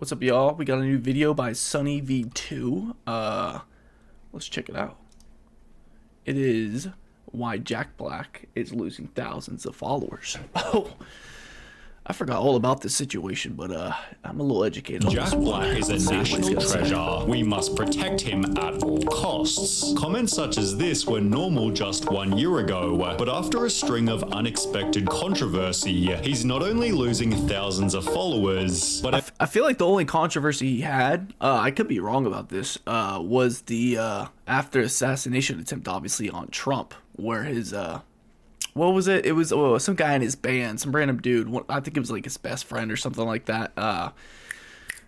What's up, y'all? We got a new video by Sunny V2. Let's check it out. It is why Jack Black is losing thousands of followers. Oh, I forgot all about this situation, but I'm a little educated on Jack this one. Black is a Let's see what he's national gonna say. treasure. We must protect him at all costs. Comments such as this were normal just 1 year ago, but after a string of unexpected controversy, he's not only losing thousands of followers, but I feel like the only controversy he had, I could be wrong about this, was the after assassination attempt, obviously, on Trump, where his what was it? It was some guy in his band, some random dude. I think it was like his best friend or something like that.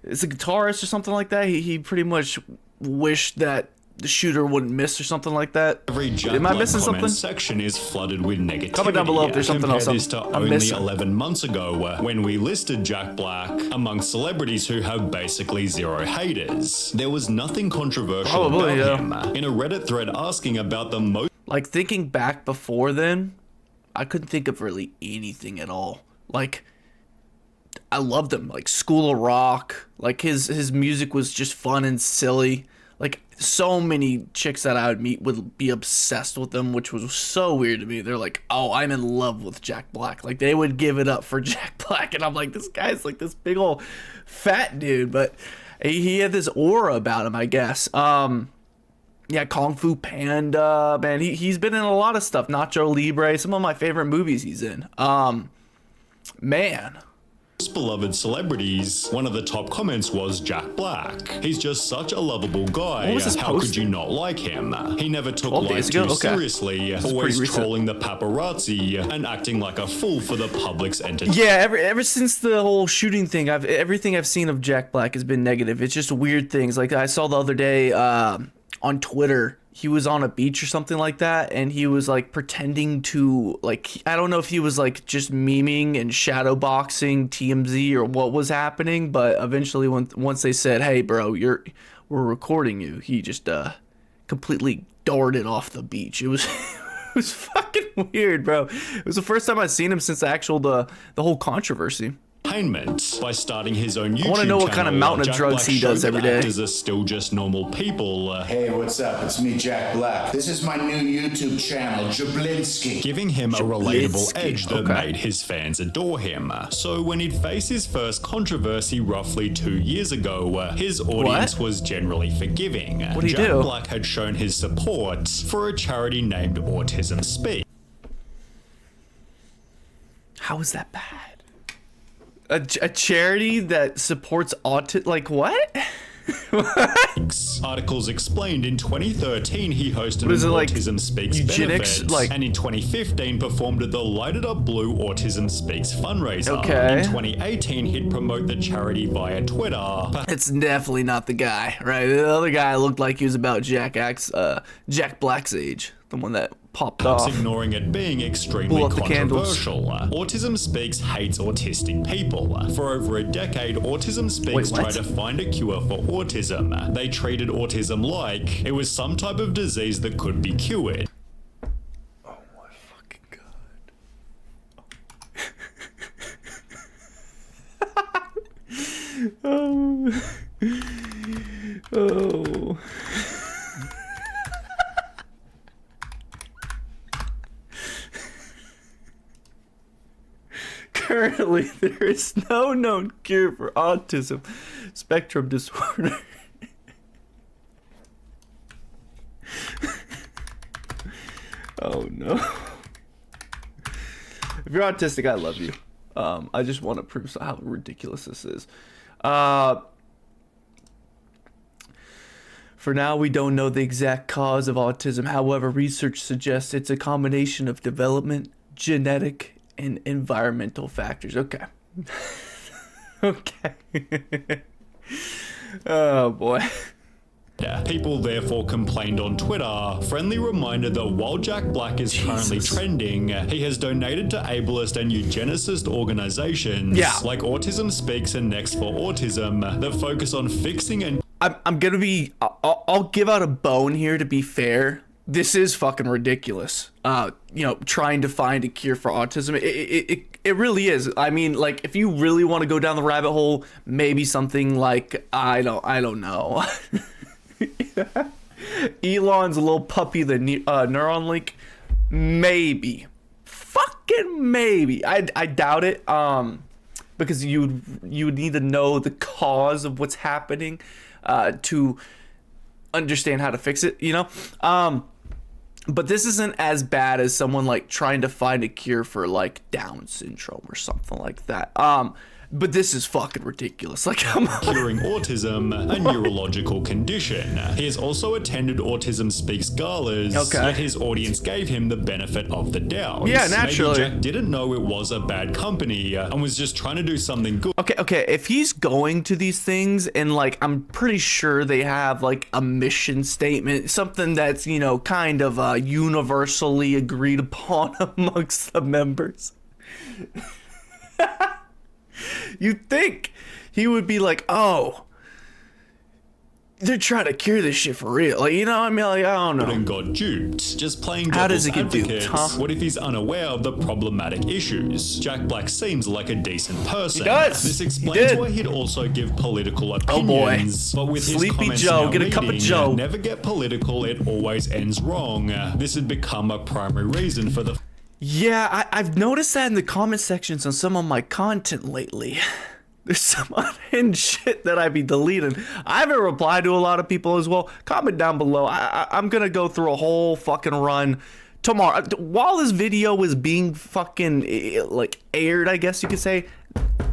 It's a guitarist or something like that. He pretty much wished that the shooter wouldn't miss or something like that. every Jack Am I Black missing comment something? section is flooded with negativity. Comment down below if there's something Compare else this to I'm only missing. 11 months ago, when we listed Jack Black among celebrities who have basically zero haters. There was nothing controversial Probably, about yeah. him. In a Reddit thread asking about the most Like, thinking back before then, I couldn't think of really anything at all. Like, I loved him. Like, School of Rock. Like, his music was just fun and silly. Like, so many chicks that I would meet would be obsessed with him, which was so weird to me. They're like, oh, I'm in love with Jack Black. Like, they would give it up for Jack Black. And I'm like, this guy's like this big old fat dude. But he had this aura about him, I guess. Yeah, Kung Fu Panda, man. He's been in a lot of stuff. Nacho Libre, some of my favorite movies he's in. Man. beloved celebrities, one of the top comments was Jack Black. He's just such a lovable guy. What was his How post? could you not like him? He never took 12 life days too ago? Okay. seriously, is always pretty recent. trolling the paparazzi and acting like a fool for the public's entertainment. Yeah, ever since the whole shooting thing, everything I've seen of Jack Black has been negative. It's just weird things. Like, I saw the other day on Twitter, he was on a beach or something like that, and he was like pretending to, like, I don't know if he was like just memeing and shadowboxing TMZ or what was happening, but eventually once they said, "Hey, bro, we're recording you," he just completely darted off the beach. It was it was fucking weird, bro. It was the first time I've seen him since the whole controversy. By starting his own YouTube I want to know what kind of channel, mountain of Jack drugs Black he does showed every that day. actors are still just normal people, Hey, what's up? It's me, Jack Black. This is my new YouTube channel, Jablinski. giving him a relatable Jablinski, edge that okay. made his fans adore him. So when he'd faced his first controversy roughly 2 years ago, his audience was generally forgiving. What'd he Jack do? Black had shown his support for a charity named Autism Speaks. How is that bad? A charity that supports autism? Like, what? Articles explained in 2013 he hosted What is an it, like, Autism Speaks eugenics, benefit, like- and in 2015 performed at the Lighted Up Blue Autism Speaks fundraiser. Okay. In 2018 he'd promote the charity via Twitter. It's definitely not the guy, right? The other guy looked like he was about Jack Black's age, the one that popped Perhaps off. ignoring it being extremely Blew up the candles. controversial. Autism Speaks hates autistic people. For over a decade, Autism Speaks Wait, what? tried to find a cure for autism. They treated autism like it was some type of disease that could be cured. Oh my fucking god. Oh. Currently, there is no known cure for autism spectrum disorder. Oh no. If you're autistic, I love you. I just want to prove how ridiculous this is. For now, we don't know the exact cause of autism. However, research suggests it's a combination of development, genetic, and environmental factors. Okay. Okay. Oh boy. People therefore complained on Twitter, friendly reminder that while Jack Black is currently Jesus. trending, he has donated to ableist and eugenicist organizations Yeah. like Autism Speaks and Next for Autism that focus on fixing and I'm gonna be. I'll give out a bone here to be fair. this is fucking ridiculous. Trying to find a cure for autism. It really is. I mean, like, if you really want to go down the rabbit hole, maybe something like, I don't know. Elon's little puppy, the Neuralink, maybe. Fucking maybe. I doubt it. Because you would need to know the cause of what's happening to understand how to fix it, but this isn't as bad as someone like trying to find a cure for like Down syndrome or something like that. But this is fucking ridiculous. Like, come on. Curing autism, a neurological condition. He has also attended Autism Speaks galas, yet his audience gave him the benefit of the doubt. Yeah, naturally. Maybe Jack didn't know it was a bad company and was just trying to do something good. Okay, if he's going to these things and like, I'm pretty sure they have like a mission statement, something that's, kind of universally agreed upon amongst the members. You'd think he would be like, oh, they're trying to cure this shit for real. Like, I mean, like, I don't know. And got duped. Just playing How does devil's it get advocate. duped, huh? What if he's unaware of the problematic issues? Jack Black seems like a decent person. He does. This explains why he'd also give political opinions. Oh boy. But with Sleepy his comments Joe, now get a cup of reading, Joe. Never get political, it always ends wrong. This had become a primary reason for the... Yeah, I've noticed that in the comment sections on some of my content lately. There's some unhinged shit that I be deleting. I haven't replied to a lot of people as well. Comment down below. I'm gonna go through a whole fucking run tomorrow. While this video is being fucking like aired, I guess you could say,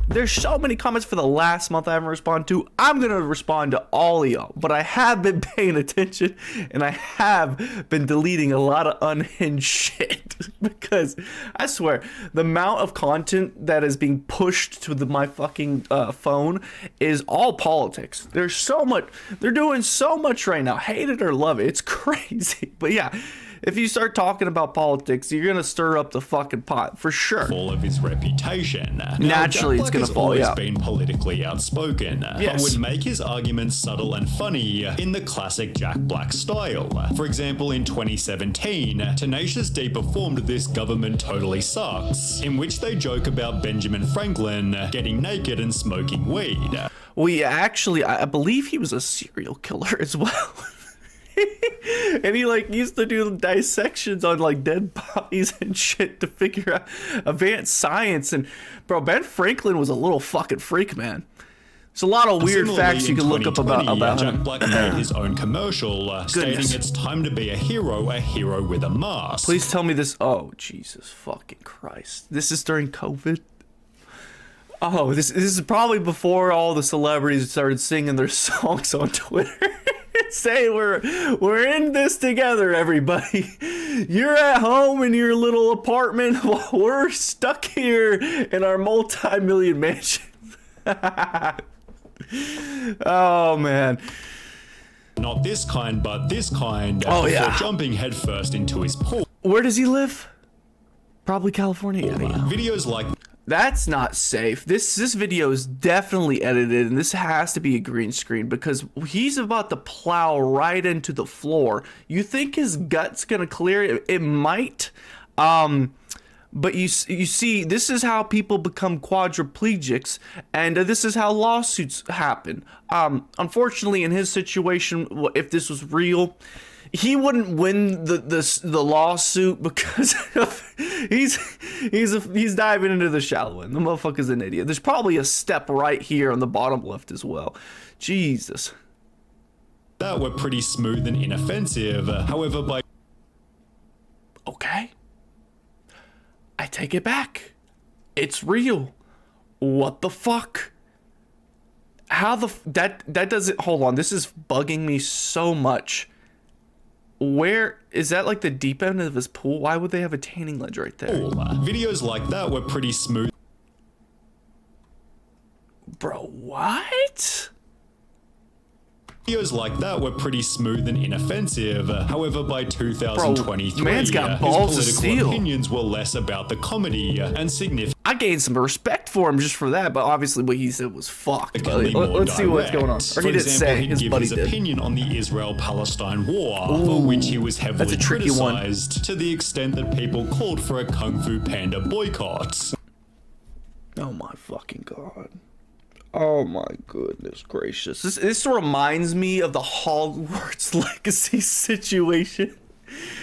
there's so many comments for the last month I haven't responded to. I'm going to respond to all of y'all. But I have been paying attention and I have been deleting a lot of unhinged shit. Because I swear, the amount of content that is being pushed to my fucking phone is all politics. There's so much. They're doing so much right now. Hate it or love it. It's crazy. But yeah. If you start talking about politics, you're gonna stir up the fucking pot for sure. Fall of his reputation. Naturally, now, it's gonna has fall. always Yeah. been politically outspoken, but Yes. would make his arguments subtle and funny in the classic Jack Black style. For example, in 2017, Tenacious D performed "This Government Totally Sucks," in which they joke about Benjamin Franklin getting naked and smoking weed. Well, actually, I believe he was a serial killer as well. And he like used to do dissections on like dead bodies and shit to figure out advanced science. And bro, Ben Franklin was a little fucking freak, man. There's a lot of weird facts you can look up about Jack him. Black made his own commercial stating it's time to be a hero with a mask. Please tell me this. Oh, Jesus fucking Christ. This is during COVID. Oh, this is probably before all the celebrities started singing their songs on Twitter. Saying we're in this together, everybody. You're at home in your little apartment while we're stuck here in our multi-million mansion. Oh man. Not this kind, but this kind. Oh, before yeah. jumping headfirst into his pool. Where does he live? Probably California. Yeah. Videos like That's not safe. This video is definitely edited, and this has to be a green screen because he's about to plow right into the floor. You think his gut's gonna clear? It might. But you see, this is how people become quadriplegics, and this is how lawsuits happen. Unfortunately, in his situation, if this was real, he wouldn't win the lawsuit because he's diving into the shallow end. The motherfucker's an idiot. There's probably a step right here on the bottom left as well. Jesus. that were pretty smooth and inoffensive. However, by Okay. I take it back. It's real. What the fuck? How the that doesn't, hold on, this is bugging me so much. Where is that, like the deep end of his pool? Why would they have a tanning ledge right there? videos like that were pretty smooth Bro, what? Videos like that were pretty smooth and inoffensive. However, by 2023, man's got his balls of political steel. opinions were less about the comedy and significantly I gained some respect for him just for that, but obviously what he said was fucked. more Let's see what's going on. direct. Or For he did example, say he'd his give buddy his did. opinion on the Israel-Palestine war, for which he was heavily that's a tricky one. criticized to the extent that people called for a Kung Fu Panda boycott. Oh my fucking god. Oh my goodness gracious. This sort of reminds me of the Hogwarts Legacy situation.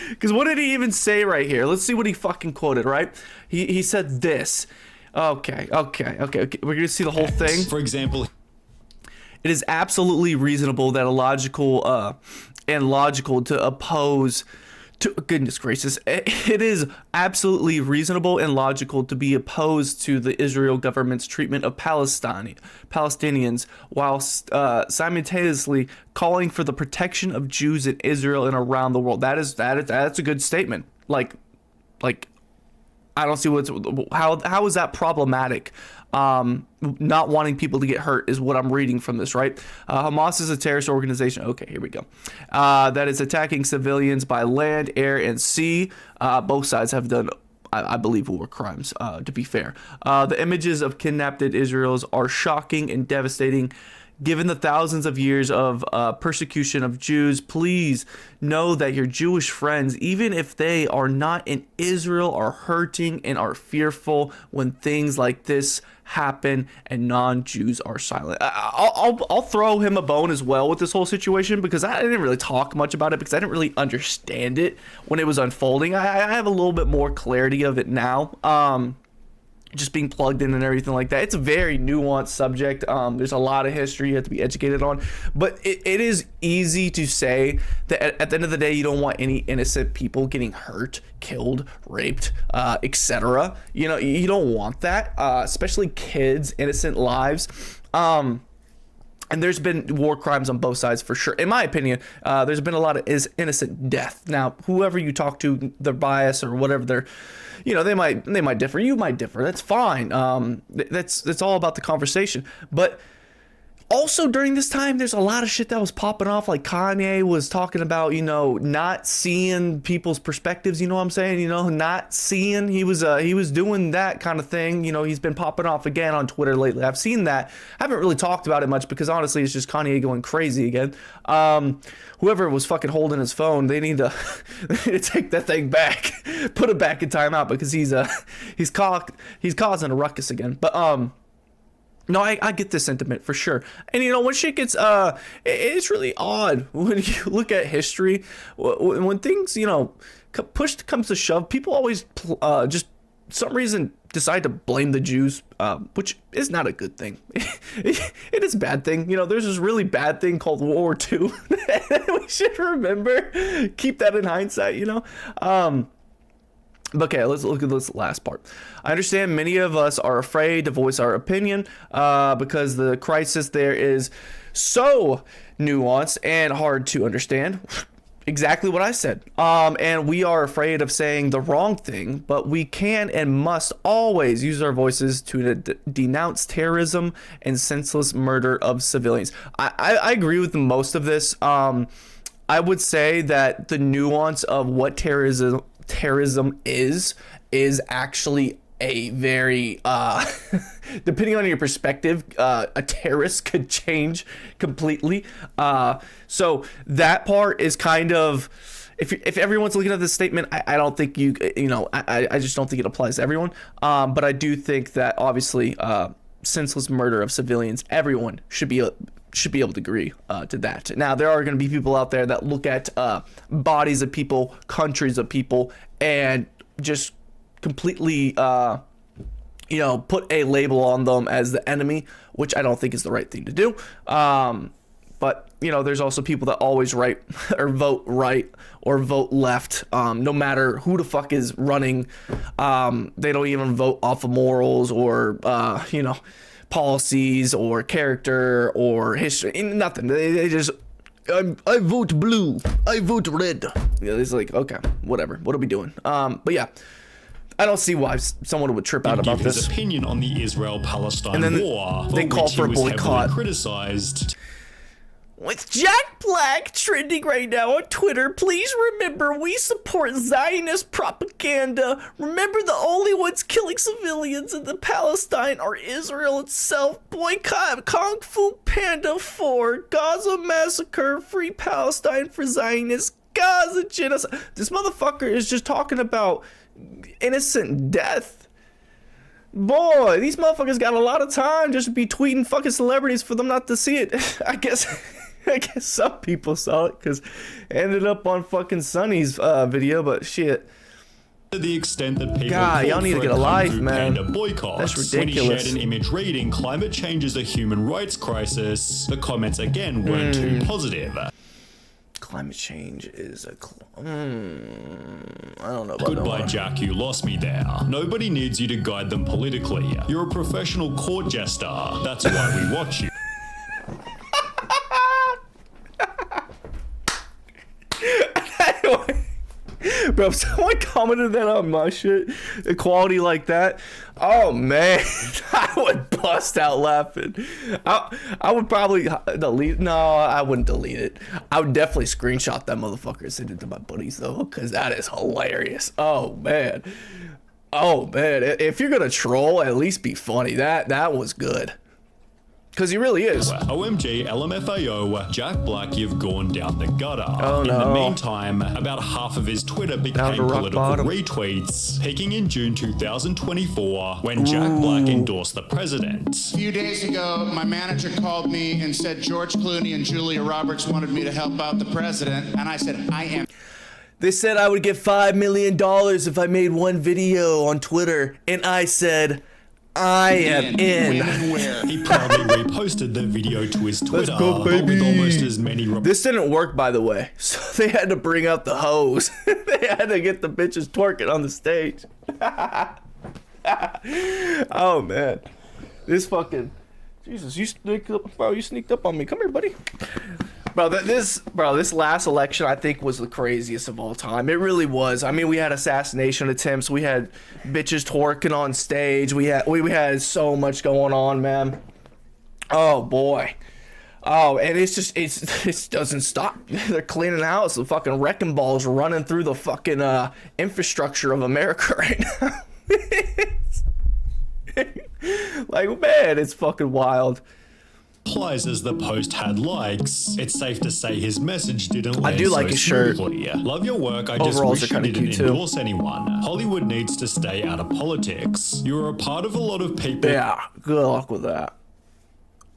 Because what did he even say right here? Let's see what he fucking quoted, right? He said this. Okay. We're gonna see the whole thing. For example, It is absolutely reasonable that logical to oppose to goodness gracious. It is absolutely reasonable and logical to be opposed to the Israel government's treatment of Palestinians while simultaneously calling for the protection of Jews in Israel and around the world. That's a good statement. Like I don't see how is that problematic? Not wanting people to get hurt is what I'm reading from this, right? Hamas is a terrorist organization. Okay, here we go. That is attacking civilians by land, air, and sea. Both sides have done, I believe, war crimes, to be fair. The images of kidnapped Israelis are shocking and devastating. Given the thousands of years of persecution of Jews, please know that your Jewish friends, even if they are not in Israel, are hurting and are fearful when things like this happen and non-Jews are silent. I'll throw him a bone as well with this whole situation because I didn't really talk much about it because I didn't really understand it when it was unfolding. I have a little bit more clarity of it now. Just being plugged in and everything like that. It's a very nuanced subject. There's a lot of history you have to be educated on, but it is easy to say that at the end of the day, you don't want any innocent people getting hurt, killed, raped, etc. You know, you don't want that, especially kids, innocent lives. And there's been war crimes on both sides for sure. In my opinion, there's been a lot of innocent death. Now, whoever you talk to, their bias or whatever they're, you know, they might differ. You might differ. That's fine. That's all about the conversation. But also during this time, there's a lot of shit that was popping off. Like Kanye was talking about, you know, not seeing people's perspectives. You know what I'm saying? You know, not seeing. He was doing that kind of thing. You know, he's been popping off again on Twitter lately. I've seen that. I haven't really talked about it much because honestly, it's just Kanye going crazy again. Whoever was fucking holding his phone, they need to take that thing back, put it back in timeout because he's causing a ruckus again. But no, I get the sentiment for sure. And, you know, when shit gets, it's really odd when you look at history. When things, you know, push comes to shove, people always just some reason decide to blame the Jews, which is not a good thing. It is a bad thing. You know, there's this really bad thing called World War II. We should remember, keep that in hindsight, you know. Okay, let's look at this last part. I understand many of us are afraid to voice our opinion because the crisis there is so nuanced and hard to understand. Exactly what I said. And we are afraid of saying the wrong thing, but we can and must always use our voices to denounce terrorism and senseless murder of civilians. I agree with most of this. I would say that the nuance of what terrorism is actually a very depending on your perspective, a terrorist could change completely. So that part is kind of, if everyone's looking at this statement, I don't think I just don't think it applies to everyone. But I do think that obviously senseless murder of civilians, everyone should be able to agree to that. Now, there are going to be people out there that look at bodies of people, countries of people, and just completely, put a label on them as the enemy, which I don't think is the right thing to do. But, you know, there's also people that always write or vote right or vote left, no matter who the fuck is running. They don't even vote off of morals or, policies or character or history, nothing. They just, I vote blue, I vote red. Yeah, it's like, okay, whatever. What are we doing? But yeah, I don't see why someone would trip out about his this. Opinion on the Israel-Palestine And then war, they call for a boycott. Criticized. With Jack Black trending right now on Twitter, please remember we support Zionist propaganda. Remember the only ones killing civilians in the Palestine are Israel itself. Boycott Kung Fu Panda 4, Gaza Massacre, Free Palestine for Zionists, Gaza genocide. This motherfucker is just talking about innocent death. Boy, these motherfuckers got a lot of time just to be tweeting fucking celebrities for them not to see it. I guess some people saw it because it ended up on fucking Sonny's video, but shit. To the extent that people God, y'all need to get a life, man. Boycotts. That's When he ridiculous. shared an image reading, climate change is a human rights crisis, the comments again weren't too positive. Climate change is a... I don't know about Goodbye, that one. Jack, you lost me there. Nobody needs you to guide them politically. You're a professional court jester. That's why we watch you. Bro, if someone commented that on my shit, equality like that, oh man, I would bust out laughing. I would probably delete. No, I wouldn't delete it. I would definitely screenshot that motherfucker and send it to my buddies though, because that is hilarious. Oh man, if you're gonna troll, at least be funny. That was good. Because he really is. OMG, LMFAO, Jack Black, you've gone down the gutter. Oh, In no. the meantime, about half of his Twitter became to rock political bottom. retweets, peaking in June 2024 when Jack Black endorsed the president. A few days ago, my manager called me and said George Clooney and Julia Roberts wanted me to help out the president, and I said, I am. They said I would get $5 million if I made one video on Twitter, and I said, I am in. When and where? He proudly reposted the video to his Twitter, go, but with baby. almost as many This didn't work, by the way, so they had to bring out the hose. They had to get the bitches twerking on the stage. Oh, man. This fucking... Jesus, you sneaked up, bro. You sneaked up on me. Come here, buddy. Bro, this last election I think was the craziest of all time. It really was. I mean, we had assassination attempts. We had bitches twerking on stage. We had so much going on, man. Oh boy. Oh, and it doesn't stop. They're cleaning house. The fucking wrecking balls running through the fucking infrastructure of America right now. Like, man, it's fucking wild. replies as the post had likes. It's safe to say his message didn't land do like so his shirt. smoothly. Love your work. I just Overalls wish are you kinda didn't cute, too. endorse anyone. Hollywood needs to stay out of politics. You're a part of a lot of people. Yeah, good luck with that.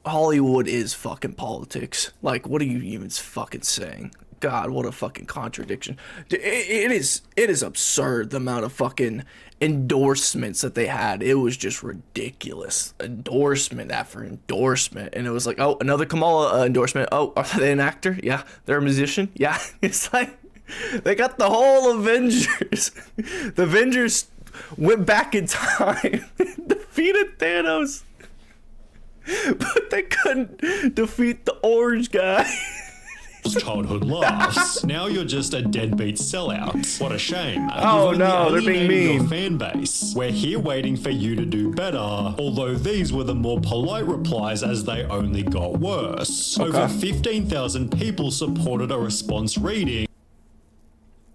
Hollywood is fucking politics. Like, what are you even fucking saying? God, what a fucking contradiction. It is absurd the amount of fucking endorsements that they had. It was just ridiculous. Endorsement after endorsement. And it was like, oh, another Kamala endorsement. Oh, are they an actor? Yeah. They're a musician? Yeah. It's like, they got the whole Avengers. The Avengers went back in time and defeated Thanos. But they couldn't defeat the orange guy. Childhood laughs. Now you're just a deadbeat sellout. What a shame. Oh, You've no, only they're being alienated your mean. fan base. We're here waiting for you to do better. Although these were the more polite replies as they only got worse. Over 15,000 people supported a response reading.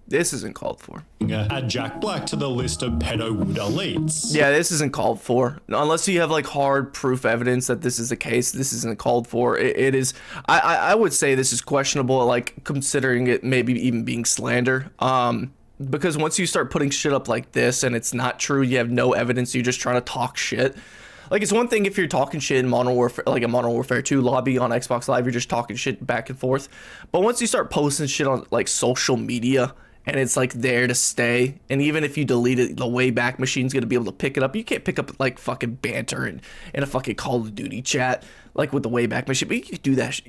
This isn't called for. Add Jack Black to the list of pedowood elites. Yeah, this isn't called for. Unless you have like hard proof evidence that this is the case, this isn't called for. It is. I would say this is questionable, like considering it maybe even being slander. Because once you start putting shit up like this and it's not true, you have no evidence, you're just trying to talk shit. Like, it's one thing if you're talking shit in Modern Warfare, like a Modern Warfare 2 lobby on Xbox Live, you're just talking shit back and forth. But once you start posting shit on like social media, and it's like there to stay, and even if you delete it, the Wayback Machine's gonna be able to pick it up. You can't pick up like fucking banter in a fucking Call of Duty chat like with the Wayback Machine. But you can do that.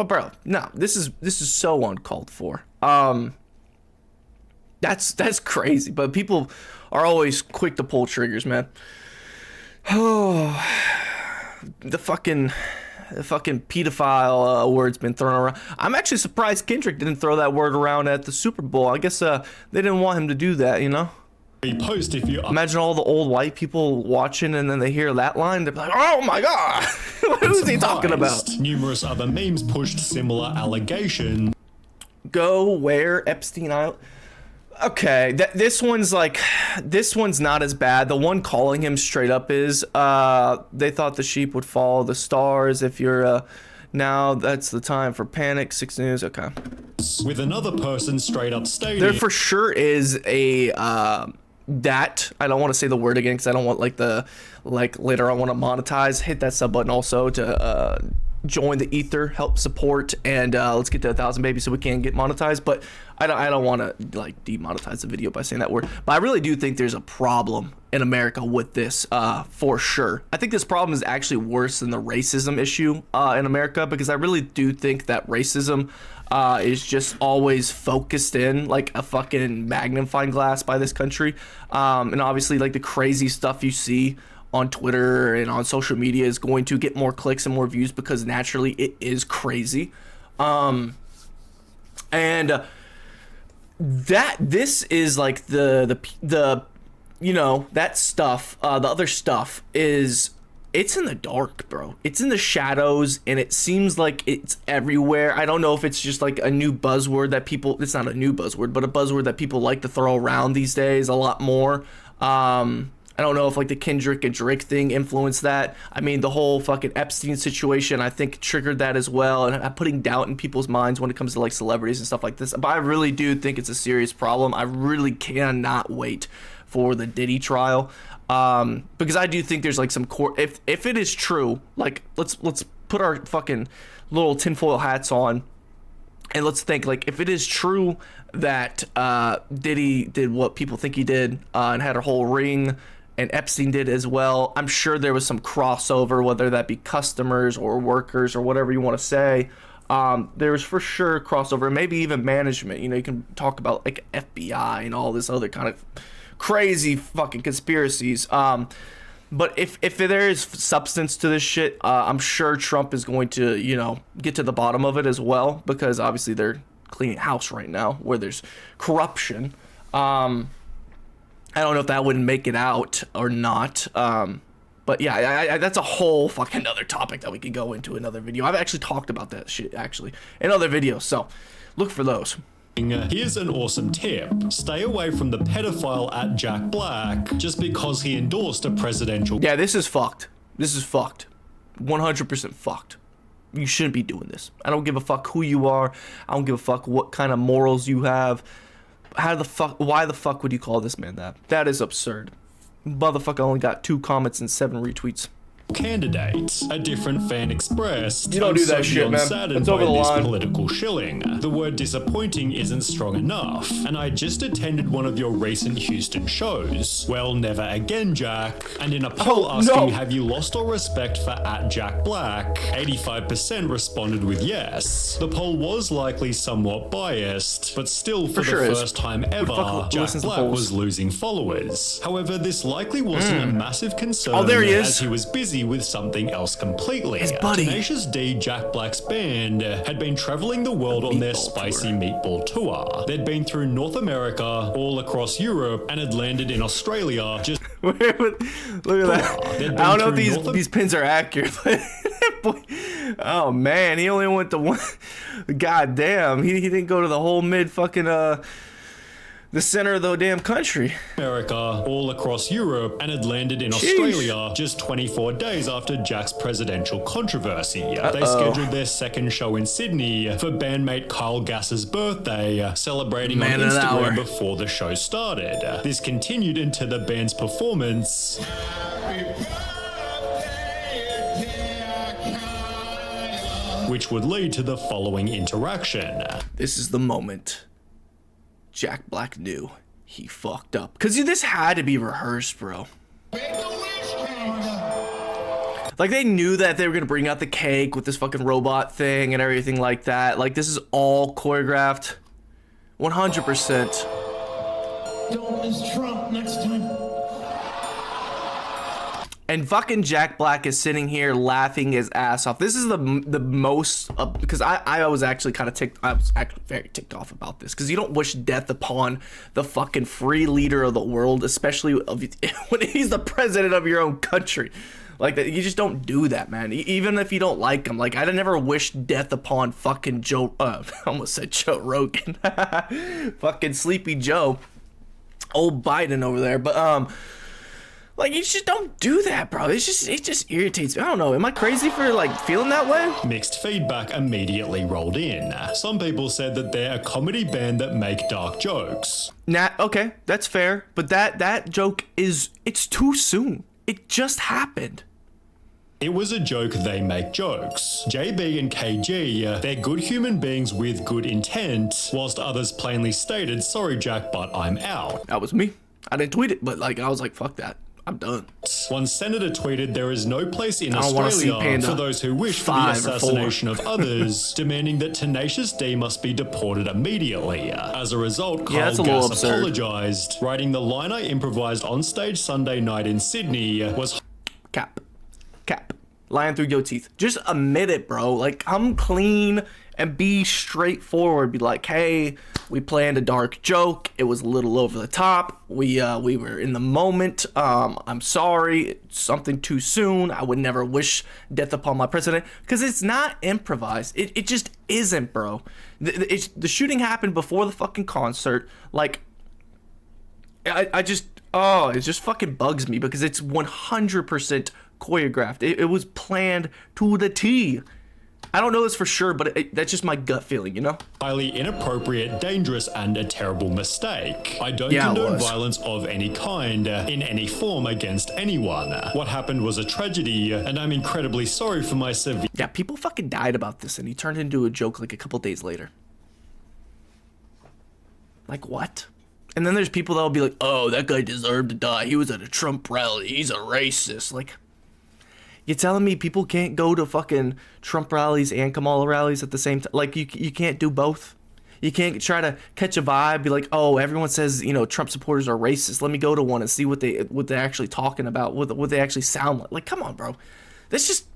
Bro, no, this is so uncalled for. That's crazy. But people are always quick to pull triggers, man. Oh, the fucking pedophile word's been thrown around. I'm actually surprised Kendrick didn't throw that word around at the Super Bowl. I guess they didn't want him to do that, you know? post if you Imagine all the old white people watching and then they hear that line, they're like, oh my god, what is he talking about? Numerous other memes pushed similar allegations. Go where Epstein Island. Okay, this one's not as bad. The one calling him straight up is they thought the sheep would follow the stars. If you're now that's the time for panic. 6 News. Okay. With another person straight up stating There for sure is a that I don't want to say the word again because I don't want later I want to monetize. Hit that sub button also to join the ether, help support, and let's get to 1,000 babies so we can get monetized. But I don't want to demonetize the video by saying that word. But I really do think there's a problem in America with this for sure. I think this problem is actually worse than the racism issue in America, because I really do think that racism is just always focused in like a fucking magnifying glass by this country, and obviously like the crazy stuff you see on Twitter and on social media is going to get more clicks and more views because naturally it is crazy, and that this is like the you know, that stuff, the other stuff is, it's in the dark, bro. It's in the shadows, and it seems like it's everywhere. I don't know if it's just like a new buzzword that people, it's not a new buzzword, but a buzzword that people like to throw around these days a lot more. I don't know if like the Kendrick and Drake thing influenced that. I mean, the whole fucking Epstein situation, I think, triggered that as well, and putting doubt in people's minds when it comes to like celebrities and stuff like this. But I really do think it's a serious problem. I really cannot wait for the Diddy trial, because I do think there's like some core. If it is true, like let's put our fucking little tinfoil hats on, and let's think, like, if it is true that Diddy did what people think he did and had a whole ring, and Epstein did as well, I'm sure there was some crossover, whether that be customers or workers or whatever you want to say. There's for sure crossover, maybe even management. You know, you can talk about like FBI and all this other kind of crazy fucking conspiracies. But if there is substance to this shit, I'm sure Trump is going to, you know, get to the bottom of it as well, because obviously they're cleaning house right now where there's corruption. I don't know if that would make it out or not. But yeah, that's a whole fucking other topic that we could go into another video. I've actually talked about that shit actually in other videos, so look for those. Here's an awesome tip. Stay away from the pedophile at Jack Black just because he endorsed a presidential... Yeah, this is fucked. This is fucked. 100% fucked. You shouldn't be doing this. I don't give a fuck who you are. I don't give a fuck what kind of morals you have. Why the fuck would you call this man that? That is absurd. Motherfucker only got 2 comments and 7 retweets. Candidate. A different fan expressed, You don't do that shit, man. It's over the line. Political shilling. The word disappointing isn't strong enough, and I just attended one of your recent Houston shows. Well, never again, Jack. And in a poll asking, have you lost all respect for at Jack Black, 85% responded with yes. The poll was likely somewhat biased, but still for the first time ever, Jack Black was losing followers. However, this likely wasn't a massive concern, oh, there he is, as he was busy with something else completely. His buddy. Tenacious D, Jack Black's band, had been traveling the world on their spicy meatball tour. They'd been through North America, all across Europe, and had landed in Australia just... Look at that. I don't know if these pins are accurate, but oh man, he only went to one. God damn, he didn't go to the whole mid fucking the center of the damn country. America, all across Europe, and had landed in Australia just 24 days after Jack's presidential controversy. They scheduled their second show in Sydney for bandmate Kyle Gass's birthday, celebrating on Instagram before the show started. This continued into the band's performance, which would lead to the following interaction. This is the moment Jack Black knew he fucked up. Because this had to be rehearsed, bro. Like, they knew that they were going to bring out the cake with this fucking robot thing and everything like that. Like, this is all choreographed. 100%. Don't miss Trump next time. And fucking Jack Black is sitting here laughing his ass off. This is the most because I was actually kind of I was actually very ticked off about this, because you don't wish death upon the fucking free leader of the world, especially when he's the president of your own country. Like, you just don't do that, man. Even if you don't like him. Like, I never wish death upon fucking Joe. I almost said Joe Rogan. Fucking Sleepy Joe, old Biden over there. But like, you just don't do that, bro. It just irritates me. I don't know. Am I crazy for like feeling that way? Mixed feedback immediately rolled in. Some people said that they're a comedy band that make dark jokes. Nah, okay, that's fair. But that joke it's too soon. It just happened. It was a joke, they make jokes. JB and KG, they're good human beings with good intent, whilst others plainly stated, sorry Jack, but I'm out. That was me. I didn't tweet it, but like, I was like, fuck that. I'm done. One senator tweeted, there is no place in I don't wanna see Australia Panda for those who wish for the 5 or 4. assassination of others, demanding that Tenacious D must be deported immediately. As a result, Kyle that's a little Gass absurd. apologised, writing the line I improvised on stage Sunday night in Sydney was Cap. Lying through your teeth. Just admit it, bro. Like, come clean and be straightforward. Be like, hey, we planned a dark joke. It was a little over the top. We were in the moment. I'm sorry. It's something too soon. I would never wish death upon my president. Because it's not improvised. It just isn't, bro. The shooting happened before the fucking concert. Like, it just fucking bugs me, because it's 100% choreographed. It was planned to the T. I don't know this for sure, but that's just my gut feeling, you know? highly inappropriate, dangerous, and a terrible mistake. I don't condone violence of any kind, in any form, against anyone. What happened was a tragedy, and I'm incredibly sorry for my severe... Yeah, people fucking died about this, and he turned into a joke like a couple days later. Like, what? And then there's people that'll be like, oh, that guy deserved to die. He was at a Trump rally. He's a racist. Like, you're telling me people can't go to fucking Trump rallies and Kamala rallies at the same time? Like, you can't do both? You can't try to catch a vibe, be like, oh, everyone says, you know, Trump supporters are racist. Let me go to one and see what they're actually talking about, what they actually sound like. Like, come on, bro. That's just,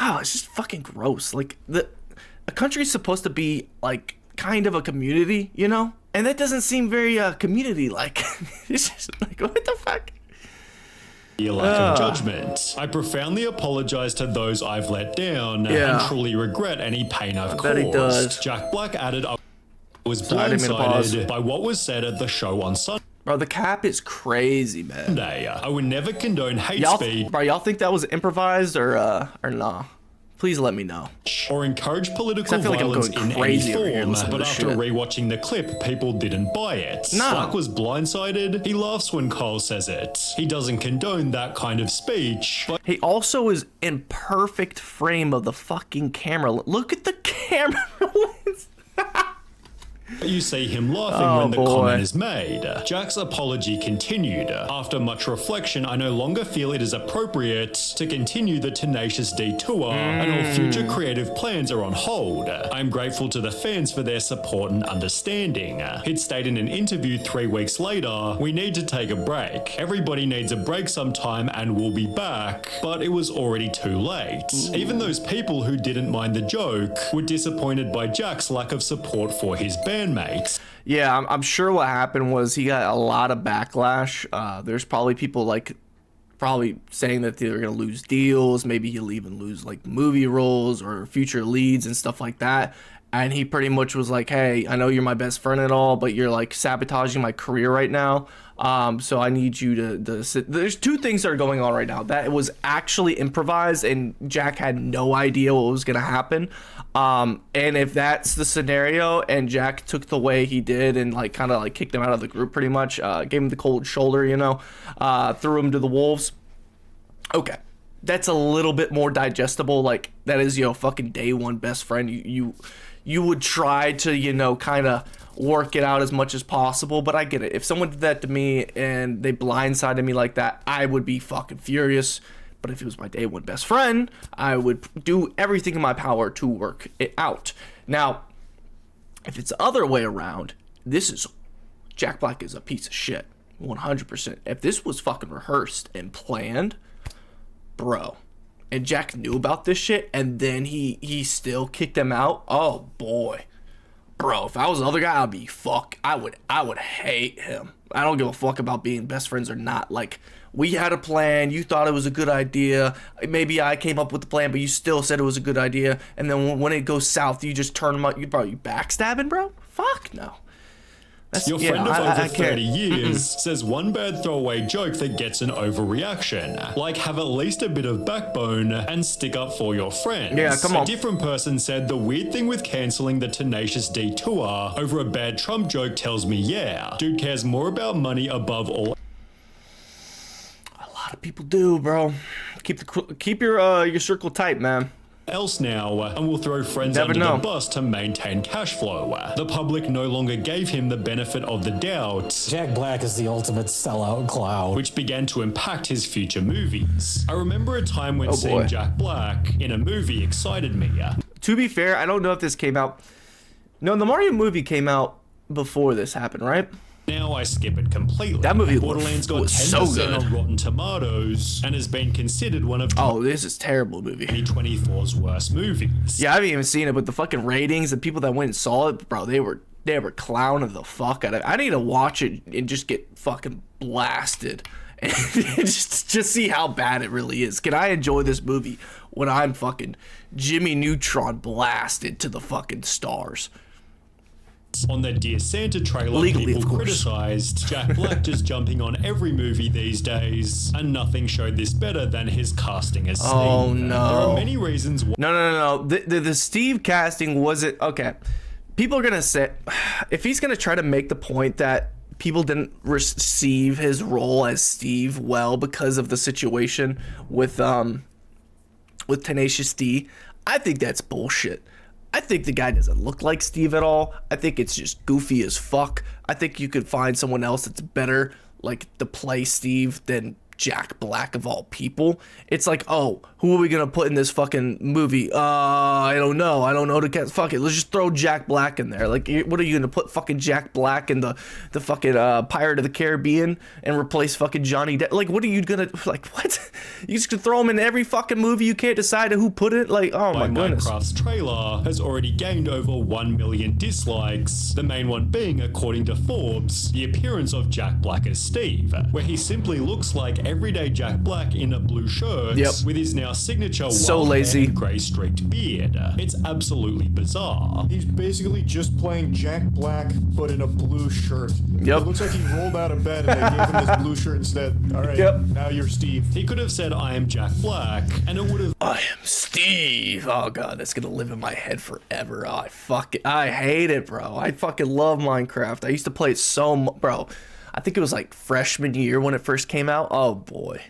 it's just fucking gross. Like, a country's supposed to be, like, kind of a community, you know? And that doesn't seem very community-like. It's just like, what the fuck? Lack of judgment. I profoundly apologize to those I've let down and truly regret any pain I've caused. He does. Jack Black added, I was Sorry, I didn't mean to pause. blindsided by what was said at the show on Sunday. Bro, the cap is crazy, man. I would never condone hate speech. Bro, y'all think that was improvised or nah? Please let me know. Or encourage political like I'm violence going in any crazy over here form, listening to but this after shit. rewatching the clip, people didn't buy it. No. Black was blindsided. He laughs when Kyle says it. He doesn't condone that kind of speech. But He also is in perfect frame of the fucking camera. Look at the camera lens. you see him laughing when the comment is made. Jack's apology continued. After much reflection, I no longer feel it is appropriate to continue the Tenacious D tour, and all future creative plans are on hold. I'm grateful to the fans for their support and understanding. He'd stated in an interview 3 weeks later, we need to take a break. Everybody needs a break sometime and we'll be back. But it was already too late. Even those people who didn't mind the joke were disappointed by Jack's lack of support for his bandmates. Yeah, I'm sure what happened was he got a lot of backlash. There's probably people probably saying that they were gonna lose deals. Maybe he'll even lose like movie roles or future leads and stuff like that. And he pretty much was like, hey, I know you're my best friend and all, but you're like sabotaging my career right now. So I need you to sit. There's 2 things that are going on right now. That it was actually improvised and Jack had no idea what was going to happen. And if that's the scenario and Jack took the way he did and like kind of like kicked him out of the group pretty much, gave him the cold shoulder, you know, threw him to the wolves. Okay. That's a little bit more digestible. Like, that is, you know, fucking day one best friend. You would try to, you know, kind of work it out as much as possible, but I get it. If someone did that to me and they blindsided me like that, I would be fucking furious. But if it was my day one best friend, I would do everything in my power to work it out. Now, if it's the other way around, Jack Black is a piece of shit. 100%. If this was fucking rehearsed and planned, bro, and Jack knew about this shit, and then he still kicked him out. Oh boy, bro, if I was the other guy, I would hate him. I don't give a fuck about being best friends or not. Like, we had a plan, you thought it was a good idea, maybe I came up with the plan, but you still said it was a good idea, and then when it goes south, you just turn them up. You backstabbing, bro? Fuck no. Your friend of over 30 years says one bad throwaway joke that gets an overreaction. Like, have at least a bit of backbone and stick up for your friends. Yeah, come on. A different person said the weird thing with cancelling the Tenacious D tour over a bad Trump joke tells me, yeah, dude cares more about money above all. A lot of people do, bro. Keep your circle tight, man. Else now, and will throw friends under the bus to maintain cash flow. The public no longer gave him the benefit of the doubt. Jack Black is the ultimate sellout clown, which began to impact his future movies. I remember a time when seeing Jack Black in a movie excited me. To be fair, I don't know if this came out. No, the Mario movie came out before this happened, right? Now I skip it completely. That movie Borderlands got 10% so good on Rotten Tomatoes and has been considered one of this is a terrible movie. 2024's worst movies. Yeah, I haven't even seen it, but the fucking ratings, the people that went and saw it, bro, they were clowning the fuck out of it. I need to watch it and just get fucking blasted and just see how bad it really is. Can I enjoy this movie when I'm fucking Jimmy Neutron blasted to the fucking stars? On the Dear Santa trailer, people criticized Jack Black just jumping on every movie these days, and nothing showed this better than his casting as Steve. Oh no. There are many reasons why. No. The Steve casting wasn't okay. People are gonna say, if he's gonna try to make the point that people didn't receive his role as Steve well because of the situation with Tenacious D, I think that's bullshit. I think the guy doesn't look like Steve at all. I think it's just goofy as fuck. I think you could find someone else that's better, like, to play Steve than Jack Black of all people. It's like, oh, who are we gonna put in this fucking movie? I don't know to get, fuck it, let's just throw Jack Black in there. Like, what are you gonna put fucking Jack Black in the fucking Pirate of the Caribbean and replace fucking Johnny Depp? Like, what are you gonna, like, what? You just gonna throw him in every fucking movie? You can't decide who put it? Like, oh my goodness. Minecraft's trailer has already gained over 1 million dislikes, the main one being, according to Forbes, the appearance of Jack Black as Steve, where he simply looks like everyday Jack Black in a blue shirt with his now signature wild grey streaked beard. It's absolutely bizarre. He's basically just playing Jack Black, but in a blue shirt. Yep. It looks like he rolled out of bed and they gave him this blue shirt instead. All right, now you're Steve. He could have said, I am Jack Black, and it would have... I am Steve. Oh god, that's gonna live in my head forever. Oh, I hate it, bro. I fucking love Minecraft. I used to play it so much, bro. I think it was like freshman year when it first came out. Oh boy,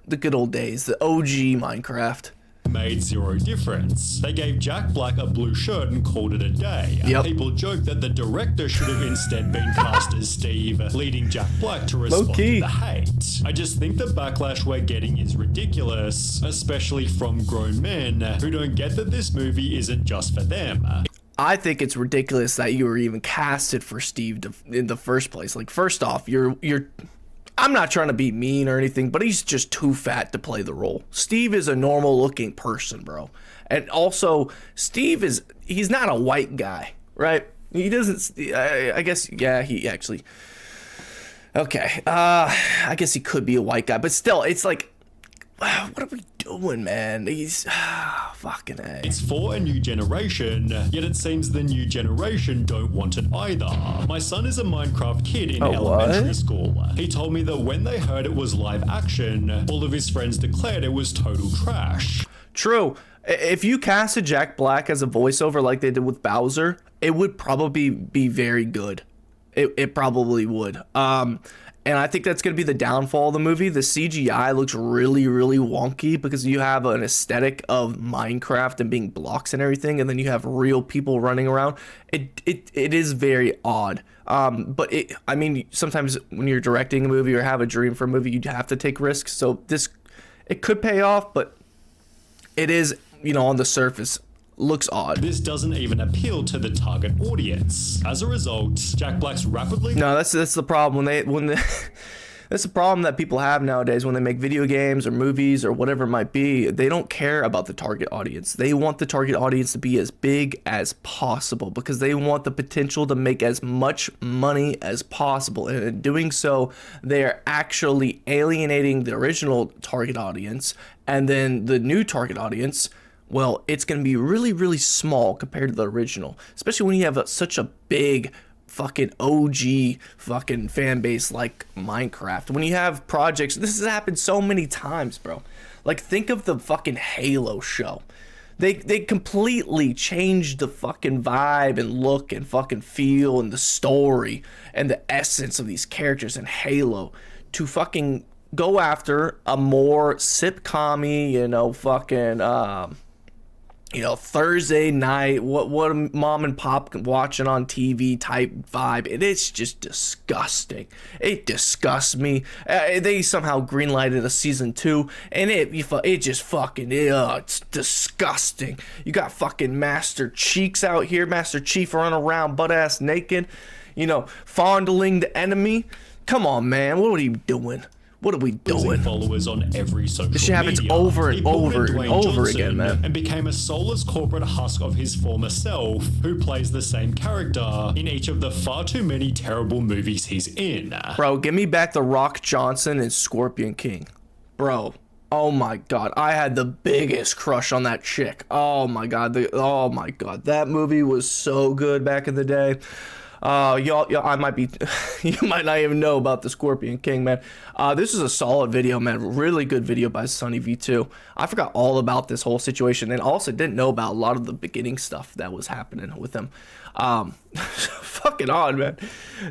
the good old days, the OG Minecraft. Made zero difference. They gave Jack Black a blue shirt and called it a day. People joked that the director should have instead been cast as Steve, leading Jack Black to respond to the hate. I just think the backlash we're getting is ridiculous, especially from grown men who don't get that this movie isn't just for them. I think it's ridiculous that you were even casted for Steve in the first place. Like, first off, you're I'm not trying to be mean or anything, but he's just too fat to play the role. Steve is a normal looking person, bro. And also, he's not a white guy, right? He doesn't, I guess, yeah, he actually, okay. I guess he could be a white guy, but still, it's like, what are we doing, man? He's fucking A. It's for a new generation, yet it seems the new generation don't want it either. My son is a Minecraft kid in elementary school. He told me that when they heard it was live action, all of his friends declared it was total trash. True. If you casted Jack Black as a voiceover like they did with Bowser, it would probably be very good. It probably would. And I think that's going to be the downfall of the movie. The CGI looks really, really wonky because you have an aesthetic of Minecraft and being blocks and everything, and then you have real people running around. It is very odd. But I mean, sometimes when you're directing a movie or have a dream for a movie, you have to take risks. So it could pay off, but it is, on the surface, looks odd. This doesn't even appeal to the target audience. As a result, Jack Black's rapidly... No, that's the problem. When That's the problem that people have nowadays when they make video games or movies or whatever it might be. They don't care about the target audience. They want the target audience to be as big as possible because they want the potential to make as much money as possible. And in doing so, they are actually alienating the original target audience. And then the new target audience, well, it's going to be really, really small compared to the original, especially when you have such a big fucking OG fucking fan base like Minecraft. When you have projects, this has happened so many times, bro. Like, think of the fucking Halo show. They completely changed the fucking vibe and look and fucking feel and the story and the essence of these characters in Halo to fucking go after a more sitcom-y, fucking Thursday night, what mom and pop watching on TV type vibe. It is just disgusting. It disgusts me. They somehow greenlighted a season 2, and it just fucking, it's disgusting. You got fucking Master Cheeks out here, Master Chief running around butt ass naked, fondling the enemy. Come on, man, what are you doing? What are we doing? Followers on every social this shit happens media. over and He pulled over in and Dwayne over Johnson again, man. And became a soulless corporate husk of his former self, who plays the same character in each of the far too many terrible movies he's in. Bro, give me back The Rock Johnson and Scorpion King. Bro, oh my god, I had the biggest crush on that chick. Oh my god, that movie was so good back in the day. Y'all, I might be, you might not even know about the Scorpion King, man. This is a solid video, man. Really good video by Sunny V2. I forgot all about this whole situation and also didn't know about a lot of the beginning stuff that was happening with him. Fucking odd, man.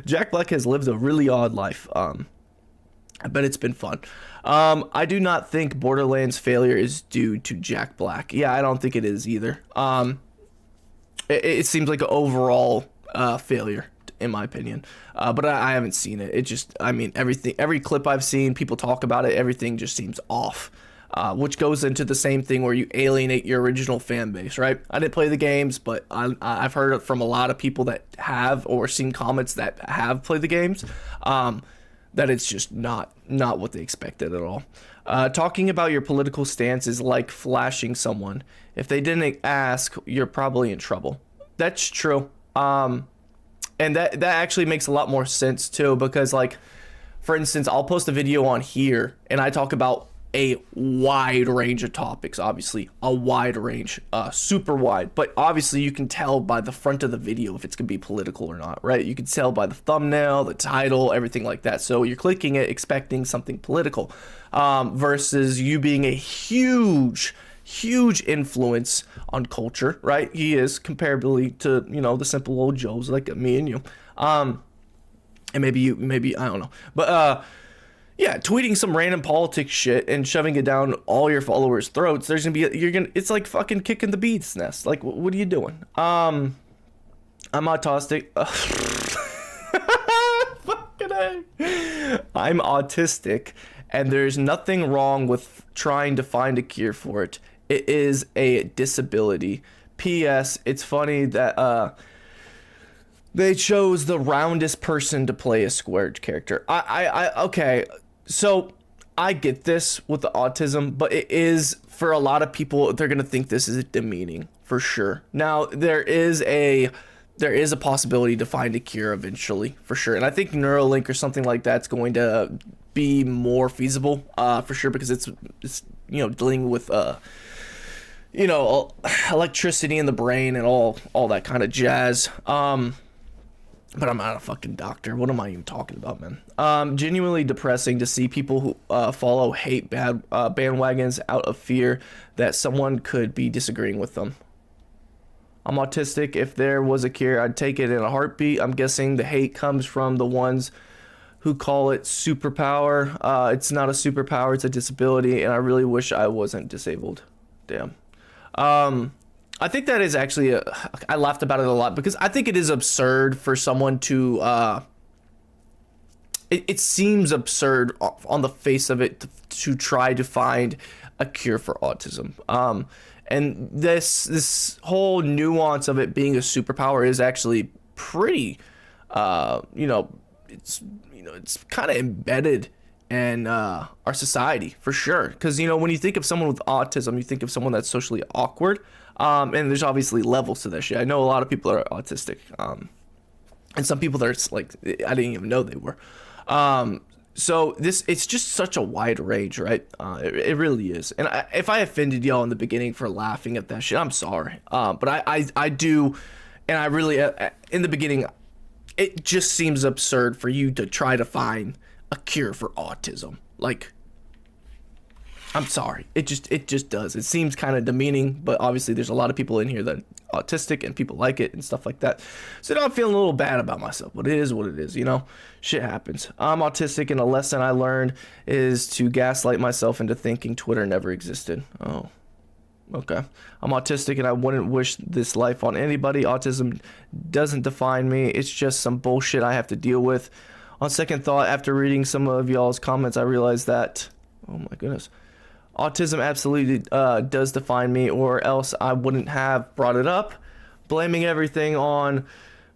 Jack Black has lived a really odd life. I bet it's been fun. I do not think Borderlands failure is due to Jack Black. Yeah, I don't think it is either. It seems like an overall failure in my opinion, but I haven't seen it. Every clip I've seen, people talk about it, everything just seems off, which goes into the same thing where you alienate your original fan base, right? I didn't play the games, but I've heard it from a lot of people that have, or seen comments that have played the games, that it's just not what they expected at all. Talking about your political stance is like flashing someone. If they didn't ask, you're probably in trouble. That's true. And that actually makes a lot more sense too, because like, for instance, I'll post a video on here and I talk about a wide range of topics, obviously a wide range, super wide, but obviously you can tell by the front of the video if it's gonna be political or not, right? You can tell by the thumbnail, the title, everything like that. So you're clicking it expecting something political, versus you being a huge influence on culture, right? He is comparably to, the simple old Joes like me and you. And maybe I don't know. But yeah, tweeting some random politics shit and shoving it down all your followers' throats, it's like fucking kicking the bee's nest. Like, what are you doing? I'm autistic. Fucking A. I'm autistic, and there's nothing wrong with trying to find a cure for it. It is a disability. P.S. It's funny that they chose the roundest person to play a squared character. Okay, so I get this with the autism, but it is, for a lot of people, they're gonna think this is demeaning for sure. Now there is a possibility to find a cure eventually, for sure, and I think Neuralink or something like that's going to be more feasible, for sure, because it's dealing with electricity in the brain and all that kind of jazz. But I'm not a fucking doctor. What am I even talking about, man? Genuinely depressing to see people who follow hate bandwagons out of fear that someone could be disagreeing with them. I'm autistic. If there was a cure, I'd take it in a heartbeat. I'm guessing the hate comes from the ones who call it superpower. It's not a superpower, it's a disability, and I really wish I wasn't disabled. Damn. I think that is actually I laughed about it a lot because I think it is absurd for someone to it seems absurd on the face of it to try to find a cure for autism. And this whole nuance of it being a superpower is actually pretty it's kind of embedded and our society for sure. Because, you know, when you think of someone with autism, you think of someone that's socially awkward. And there's obviously levels to this shit. I know a lot of people are autistic. And some people that are like, I didn't even know they were. So it's just such a wide range, right? It really is. And if I offended y'all in the beginning for laughing at that shit, I'm sorry. But I do, and I really, in the beginning, it just seems absurd for you to try to find a cure for autism. Like, I'm sorry. It just does. It seems kind of demeaning, but obviously there's a lot of people in here that are autistic and people like it and stuff like that. So now I'm feeling a little bad about myself, but it is what it is, you know? Shit happens. I'm autistic, and a lesson I learned is to gaslight myself into thinking Twitter never existed. Oh, okay. I'm autistic, and I wouldn't wish this life on anybody. Autism doesn't define me. It's just some bullshit I have to deal with. On second thought, after reading some of y'all's comments, I realized that, oh my goodness, autism absolutely does define me, or else I wouldn't have brought it up. Blaming everything on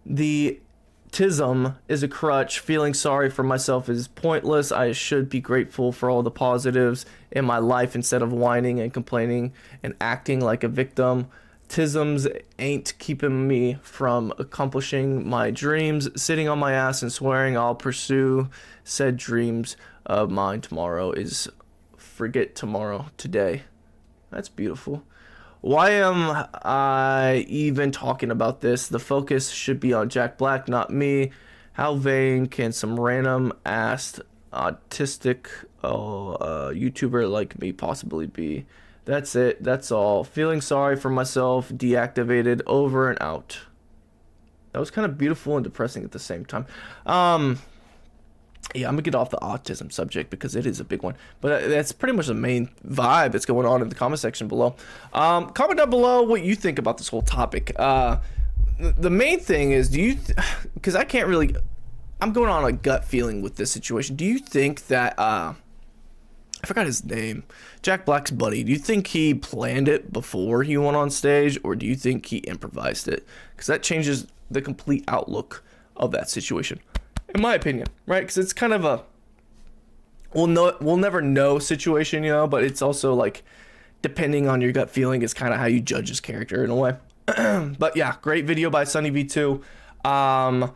the tism is a crutch. Feeling sorry for myself is pointless. I should be grateful for all the positives in my life instead of whining and complaining and acting like a victim. Tisms ain't keeping me from accomplishing my dreams. Sitting on my ass and swearing I'll pursue said dreams of mine tomorrow is forget tomorrow today. That's beautiful. Why am I even talking about this? The focus should be on Jack Black, not me. How vain can some random ass autistic YouTuber like me possibly be? That's it. That's all. Feeling sorry for myself. Deactivated. Over and out. That was kind of beautiful and depressing at the same time. Yeah, I'm gonna get off the autism subject because it is a big one, but that's pretty much the main vibe that's going on in the comment section below. Comment down below what you think about this whole topic. The main thing is, do you, because I can't really, I'm going on a gut feeling with this situation. Do you think that, I forgot his name, Jack Black's buddy, do you think he planned it before he went on stage, or do you think he improvised it? Because that changes the complete outlook of that situation, in my opinion, right? Because it's kind of a we'll never know situation, you know, but it's also like, depending on your gut feeling is kind of how you judge his character in a way. But yeah, great video by Sunny V2. I'm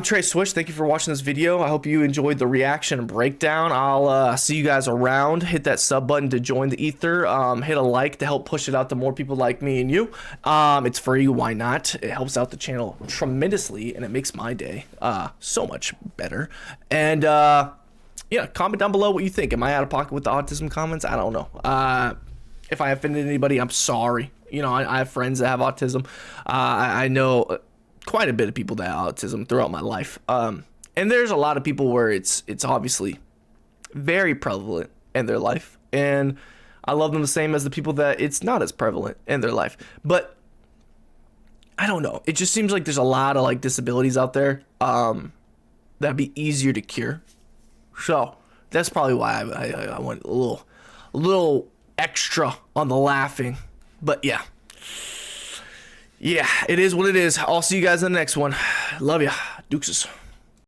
Trey Swish. Thank you for watching this video. I hope you enjoyed the reaction and breakdown. I'll see you guys around. Hit that sub button to join the ether. Hit a like to help push it out to more people like me and you. It's free. Why not? It helps out the channel tremendously, and it makes my day so much better. And yeah, comment down below what you think. Am I out of pocket with the autism comments? I don't know. If I offended anybody, I'm sorry. You know, I have friends that have autism. I know quite a bit of people that have autism throughout my life. And there's a lot of people where it's obviously very prevalent in their life. And I love them the same as the people that it's not as prevalent in their life. But I don't know. It just seems like there's a lot of like disabilities out there that'd be easier to cure. So that's probably why I went a little extra on the laughing. But yeah, it is what it is. I'll see you guys in the next one. Love ya. Deuces.